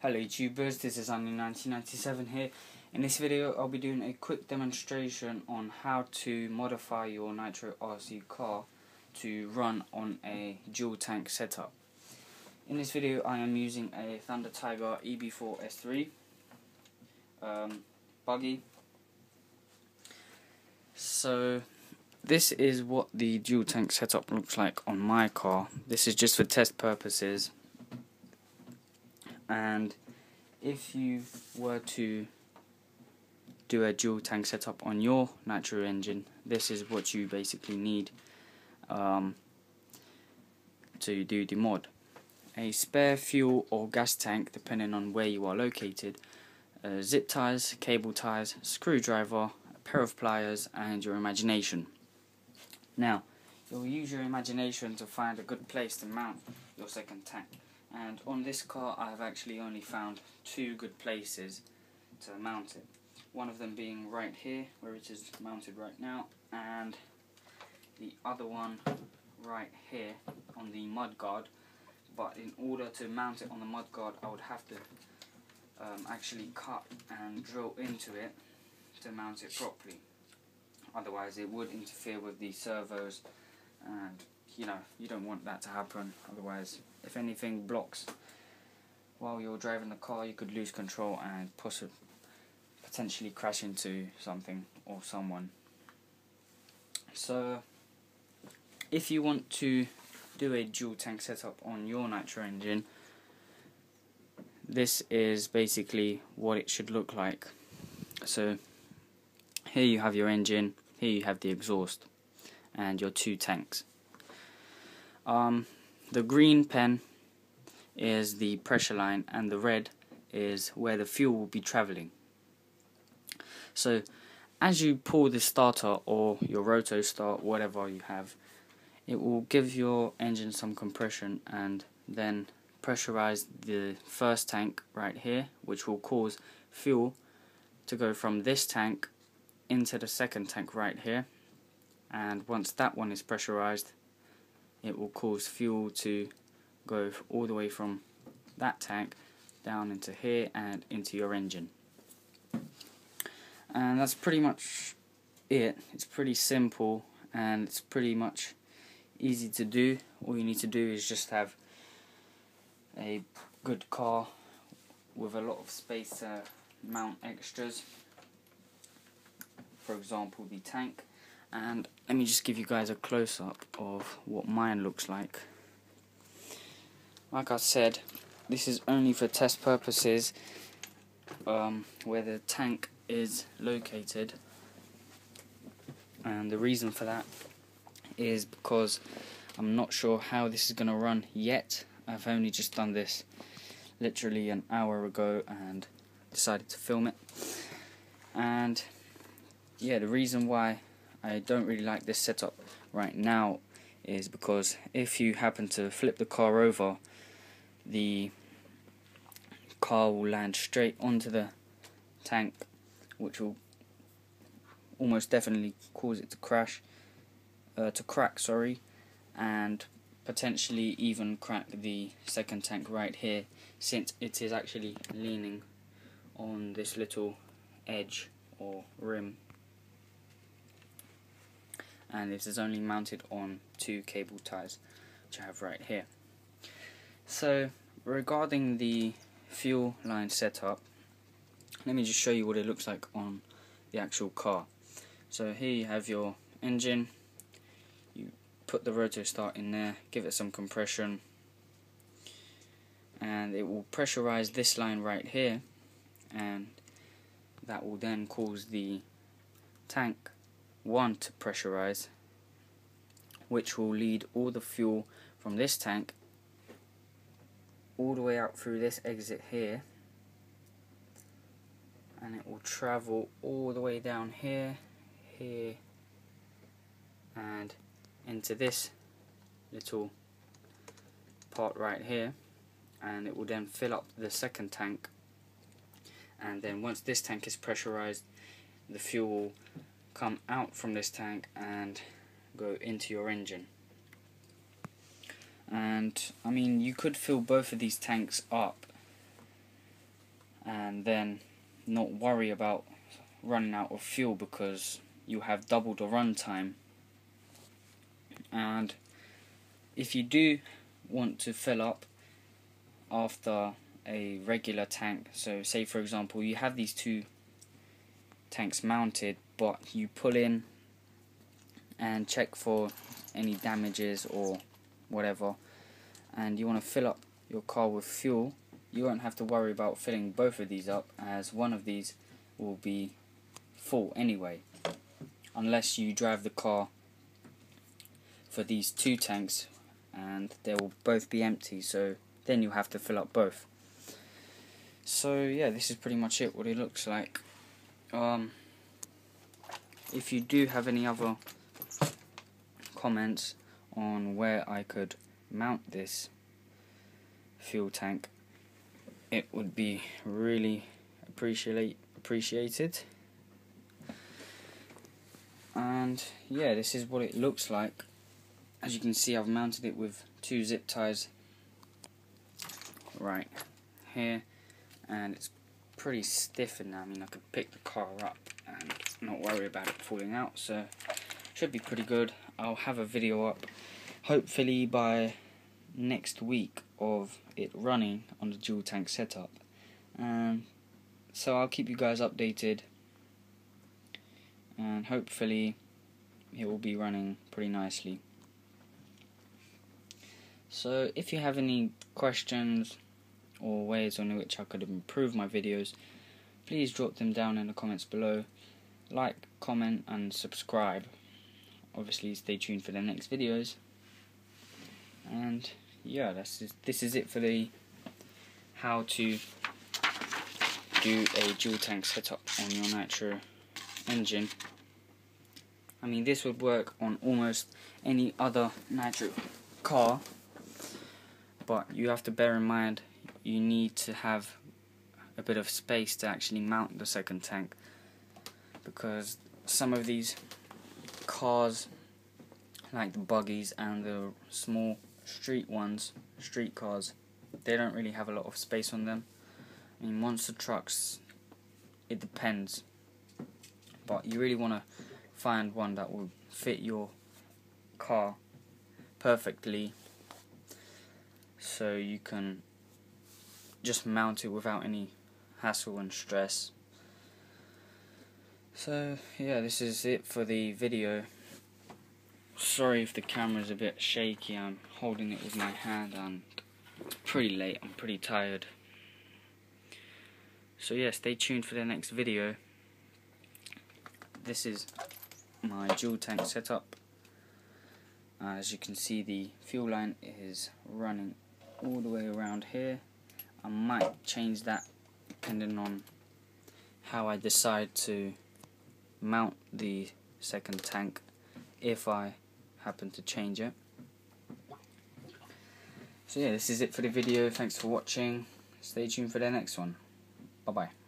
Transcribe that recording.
Hello YouTubers, this is Untitled here. In this video I'll be doing a quick demonstration on how to modify your Nitro RC car to run on a dual tank setup. In this video I am using a Thunder Tiger EB4 S3 buggy. So this is what the dual tank setup looks like on my car. This is just for test purposes. And if you were to do a dual tank setup on your Nitro engine, this is what you basically need to do the mod. A spare fuel or gas tank depending on where you are located, zip ties, cable ties, screwdriver, a pair of pliers and your imagination. Now you'll use your imagination to find a good place to mount your second tank. And on this car I've actually only found two good places to mount it. One of them being right here where it is mounted right now, and the other one right here on the mudguard. But in order to mount it on the mudguard I would have to actually cut and drill into it to mount it properly. Otherwise it would interfere with the servos, and you don't want that to happen. Otherwise, if anything blocks while you're driving the car, you could lose control and potentially crash into something or someone. So if you want to do a dual tank setup on your Nitro engine, this is basically what it should look like. So here you have your engine, here you have the exhaust and your two tanks. The green pen is the pressure line and the red is where the fuel will be travelling. So as you pull the starter or your roto start, whatever you have, it will give your engine some compression and then pressurize the first tank right here, which will cause fuel to go from this tank into the second tank right here. And once that one is pressurized, it will cause fuel to go all the way from that tank down into here and into your engine. And that's pretty much it. It's pretty simple and it's pretty much easy to do. All you need to do is just have a good car with a lot of space to mount extras. For example, the tank. And let me just give you guys a close-up of what mine looks like. Like I said, this is only for test purposes, where the tank is located. And the reason for that is because I'm not sure how this is going to run yet. I've only just done this literally an hour ago and decided to film it. And yeah, the reason why I don't really like this setup right now is because if you happen to flip the car over, the car will land straight onto the tank, which will almost definitely cause it to crack, and potentially even crack the second tank right here, since it is actually leaning on this little edge or rim. And this is only mounted on two cable ties, which I have right here. So regarding the fuel line setup, let me just show you what it looks like on the actual car. So here you have your engine, you put the roto start in there, give it some compression, and it will pressurize this line right here, and that will then cause the tank 1 to pressurize, which will lead all the fuel from this tank all the way out through this exit here, and it will travel all the way down here, and into this little part right here, and it will then fill up the second tank. And then once this tank is pressurized, the fuel will come out from this tank and go into your engine. And I mean, you could fill both of these tanks up and then not worry about running out of fuel, because you have double the run time. And if you do want to fill up after a regular tank, so say for example you have these two tanks mounted, but you pull in and check for any damages or whatever, and you want to fill up your car with fuel, you won't have to worry about filling both of these up, as one of these will be full anyway, unless you drive the car for these two tanks and they will both be empty, so then you have to fill up both. So yeah, this is pretty much it, what it looks like. If you do have any other comments on where I could mount this fuel tank, it would be really appreciated. And yeah, this is what it looks like. As you can see, I've mounted it with two zip ties right here, and it's pretty stiff in there. I mean, I could pick the car up and not worry about it falling out, so should be pretty good. I'll have a video up hopefully by next week of it running on the dual tank setup, so I'll keep you guys updated, and hopefully it will be running pretty nicely. So if you have any questions or ways on which I could improve my videos, please drop them down in the comments below. Like, comment and subscribe. Obviously stay tuned for the next videos. And yeah, this is it for the how to do a dual tank setup on your Nitro engine. I mean, this would work on almost any other Nitro car, but you have to bear in mind you need to have a bit of space to actually mount the second tank, because some of these cars, like the buggies and the small street cars, they don't really have a lot of space on them. I mean, monster trucks, it depends, but you really want to find one that will fit your car perfectly, so you can just mount it without any hassle and stress. So yeah, this is it for the video. Sorry if the camera's a bit shaky, I'm holding it with my hand and it's pretty late, I'm pretty tired. So yeah, stay tuned for the next video. This is my dual tank setup. As you can see, the fuel line is running all the way around here. I might change that depending on how I decide to mount the second tank, if I happen to change it. So yeah, this is it for the video. Thanks for watching. Stay tuned for the next one. Bye bye.